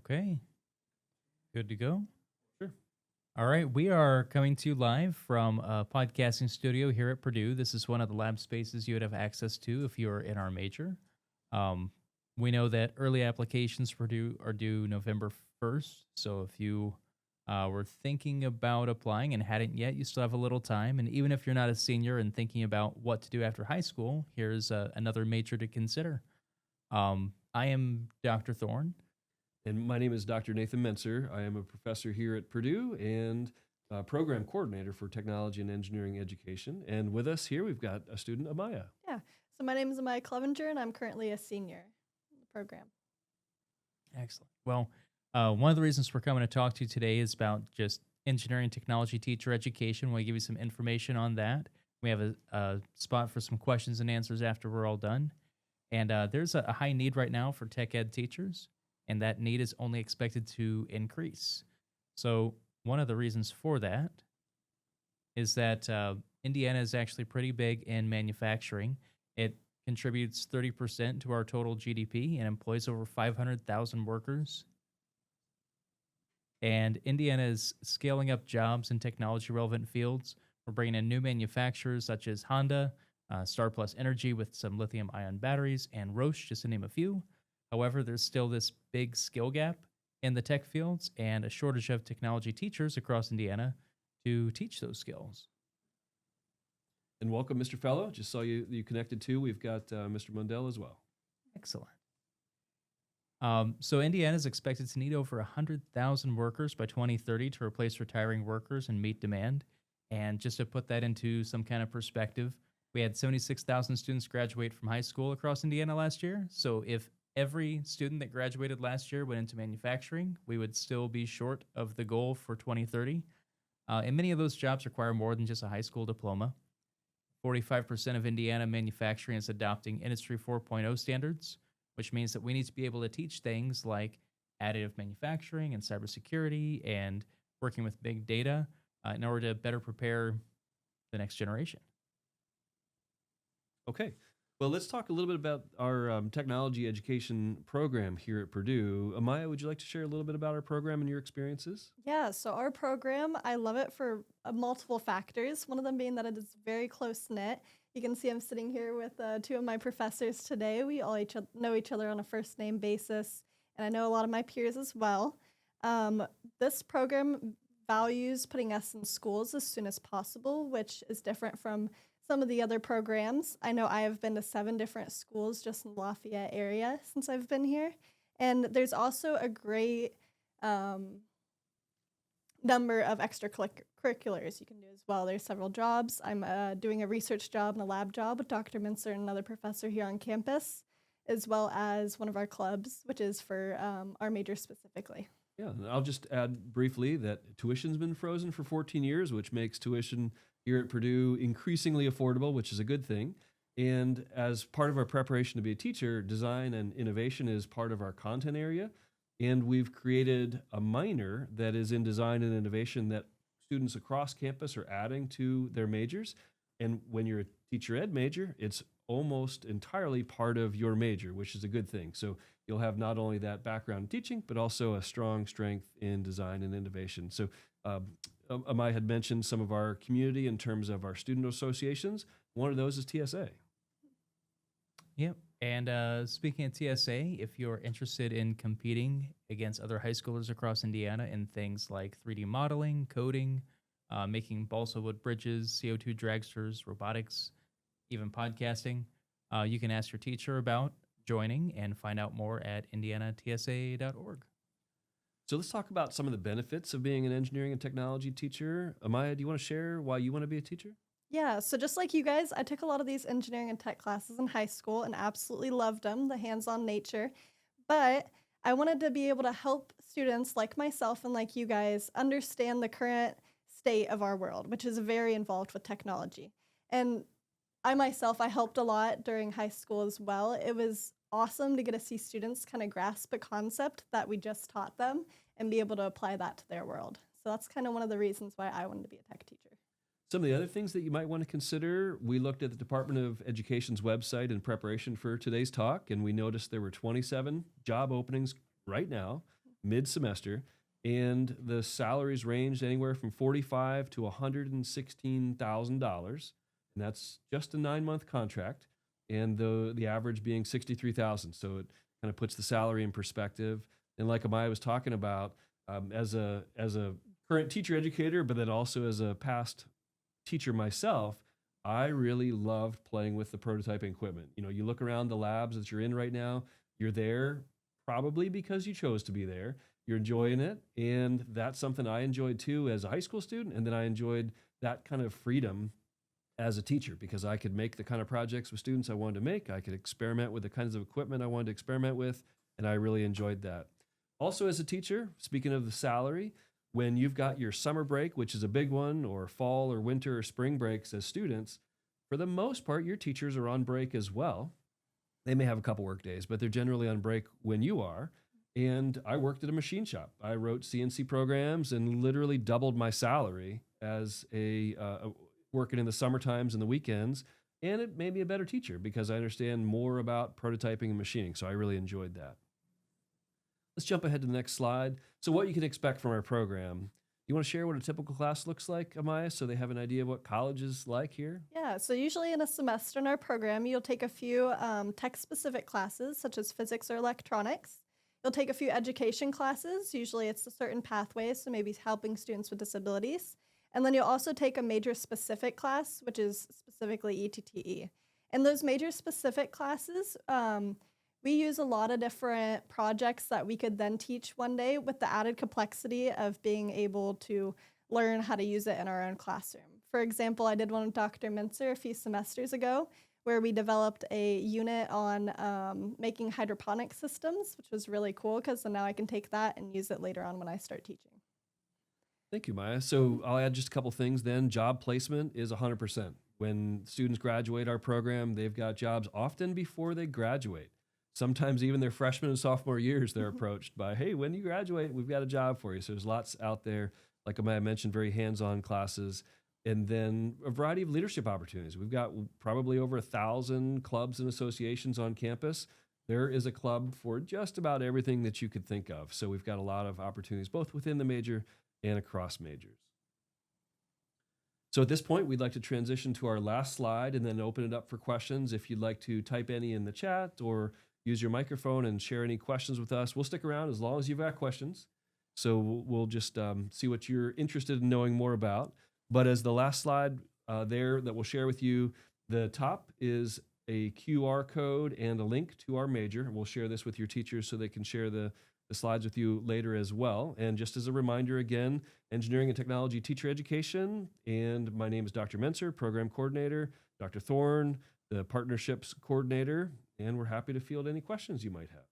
Okay, good to go. Sure. All right, we are coming to you live from a podcasting studio here at Purdue. This is one of the lab spaces you would have access to if you're in our major. Um, we know that early applications for Purdue are due November 1st. So if you were thinking about applying and hadn't yet, you still have a little time. And even if you're not a senior and thinking about what to do after high school, here's another major to consider. I am Dr. Thorne. And my name is Dr. Nathan Menser. I am a professor here at Purdue and program coordinator for technology and engineering education. And with us here, we've got a student, Amaya. Yeah. So my name is Amaya Clevenger, and I'm currently a senior in the program. Excellent. Well, one of the reasons we're coming to talk to you today is about just engineering technology teacher education. We'll give you some information on that. We have a spot for some questions and answers after we're all done. And there's a high need right now for tech ed teachers, and that need is only expected to increase. So one of the reasons for that is that Indiana is actually pretty big in manufacturing. It contributes 30% to our total GDP and employs over 500,000 workers. And Indiana is scaling up jobs in technology-relevant fields. We're bringing in new manufacturers such as Honda, Star Plus Energy with some lithium-ion batteries, and Roche, just to name a few. However, there's still this big skill gap in the tech fields and a shortage of technology teachers across Indiana to teach those skills. And welcome, Mr. Fellow. Just saw you connected too. We've got Mr. Mundell as well. Excellent. So Indiana is expected to need over 100,000 workers by 2030 to replace retiring workers and meet demand. And just to put that into some kind of perspective, we had 76,000 students graduate from high school across Indiana last year. So if every student that graduated last year went into manufacturing, we would still be short of the goal for 2030. And many of those jobs require more than just a high school diploma. 45% of Indiana manufacturing is adopting Industry 4.0 standards, which means that we need to be able to teach things like additive manufacturing and cybersecurity and working with big data in order to better prepare the next generation. Okay. Well, let's talk a little bit about our technology education program here at Purdue. Amaya, would you like to share a little bit about our program and your experiences? Yeah, so our program, I love it for multiple factors, one of them being that it is very close-knit. You can see I'm sitting here with two of my professors today. We all know each other on a first-name basis, and I know a lot of my peers as well. This program values putting us in schools as soon as possible, which is different from some of the other programs. I know I have been to 7 different schools just in the Lafayette area since I've been here. And there's also a great number of extracurriculars you can do as well. There's several jobs. I'm doing a research job and a lab job with Dr. Mincer and another professor here on campus, as well as one of our clubs, which is for our major specifically. Yeah, and I'll just add briefly that tuition's been frozen for 14 years, which makes tuition here at Purdue increasingly affordable, which is a good thing. And as part of our preparation to be a teacher, design and innovation is part of our content area. And we've created a minor that is in design and innovation that students across campus are adding to their majors. And when you're a teacher ed major, it's almost entirely part of your major, which is a good thing. So you'll have not only that background in teaching, but also a strong strength in design and innovation. So Amai had mentioned some of our community in terms of our student associations. One of those is TSA. Yep. And speaking of TSA, if you're interested in competing against other high schoolers across Indiana in things like 3D modeling, coding, making balsa wood bridges, CO2 dragsters, robotics, even podcasting, you can ask your teacher about joining and find out more at indianatsa.org. So let's talk about some of the benefits of being an engineering and technology teacher. Amaya, do you want to share why you want to be a teacher? Yeah, so just like you guys, I took a lot of these engineering and tech classes in high school and absolutely loved them, the hands-on nature. But I wanted to be able to help students like myself and like you guys understand the current state of our world, which is very involved with technology. And I myself, I helped a lot during high school as well. It was awesome to get to see students kind of grasp a concept that we just taught them and be able to apply that to their world. So that's kind of one of the reasons why I wanted to be a tech teacher. Some of the other things that you might want to consider, we looked at the Department of Education's website in preparation for today's talk, and we noticed there were 27 job openings right now. mid-semester, and the salaries ranged anywhere from $45,000 to $116,000, and that's just a 9-month contract, and the average being $63,000. So it kind of puts the salary in perspective. And like Amaya was talking about, as a current teacher educator, but then also as a past teacher myself, I really loved playing with the prototyping equipment. You know, you look around the labs that you're in right now, you're there probably because you chose to be there. You're enjoying it. And that's something I enjoyed too as a high school student. And then I enjoyed that kind of freedom as a teacher because I could make the kind of projects with students I wanted to make. I could experiment with the kinds of equipment I wanted to experiment with. And I really enjoyed that. Also, as a teacher, speaking of the salary, when you've got your summer break, which is a big one, or fall or winter or spring breaks as students, for the most part, your teachers are on break as well. They may have a couple work days, but they're generally on break when you are. And I worked at a machine shop. I wrote CNC programs and literally doubled my salary as a working in the summer times and the weekends. And it made me a better teacher because I understand more about prototyping and machining. So I really enjoyed that. Let's jump ahead to the next slide. So what you can expect from our program. You want to share what a typical class looks like, Amaya, so they have an idea of what college is like here? Yeah, so usually in a semester in our program, you'll take a few tech-specific classes, such as physics or electronics. You'll take a few education classes. Usually it's a certain pathway, so maybe helping students with disabilities. And then you'll also take a major-specific class, which is specifically ETTE. And those major-specific classes, we use a lot of different projects that we could then teach one day with the added complexity of being able to learn how to use it in our own classroom. For example, I did one with Dr. Mincer a few semesters ago where we developed a unit on making hydroponic systems, which was really cool because now I can take that and use it later on when I start teaching. Thank you, Maya. So I'll add just a couple things then. Job placement is 100%. When students graduate our program, they've got jobs often before they graduate. Sometimes even their freshman and sophomore years, they're approached by, hey, when you graduate, we've got a job for you. So there's lots out there, like Amaya mentioned, very hands-on classes, and then a variety of leadership opportunities. We've got probably over 1,000 clubs and associations on campus. There is a club for just about everything that you could think of. So we've got a lot of opportunities, both within the major and across majors. So at this point, we'd like to transition to our last slide and then open it up for questions. If you'd like to type any in the chat or use your microphone and share any questions with us. We'll stick around as long as you've got questions. So we'll just see what you're interested in knowing more about. But as the last slide there that we'll share with you, the top is a QR code and a link to our major. We'll share this with your teachers so they can share the slides with you later as well. And just as a reminder again, engineering and technology teacher education. And my name is Dr. Mincer, program coordinator, Dr. Thorne, the partnerships coordinator. And we're happy to field any questions you might have.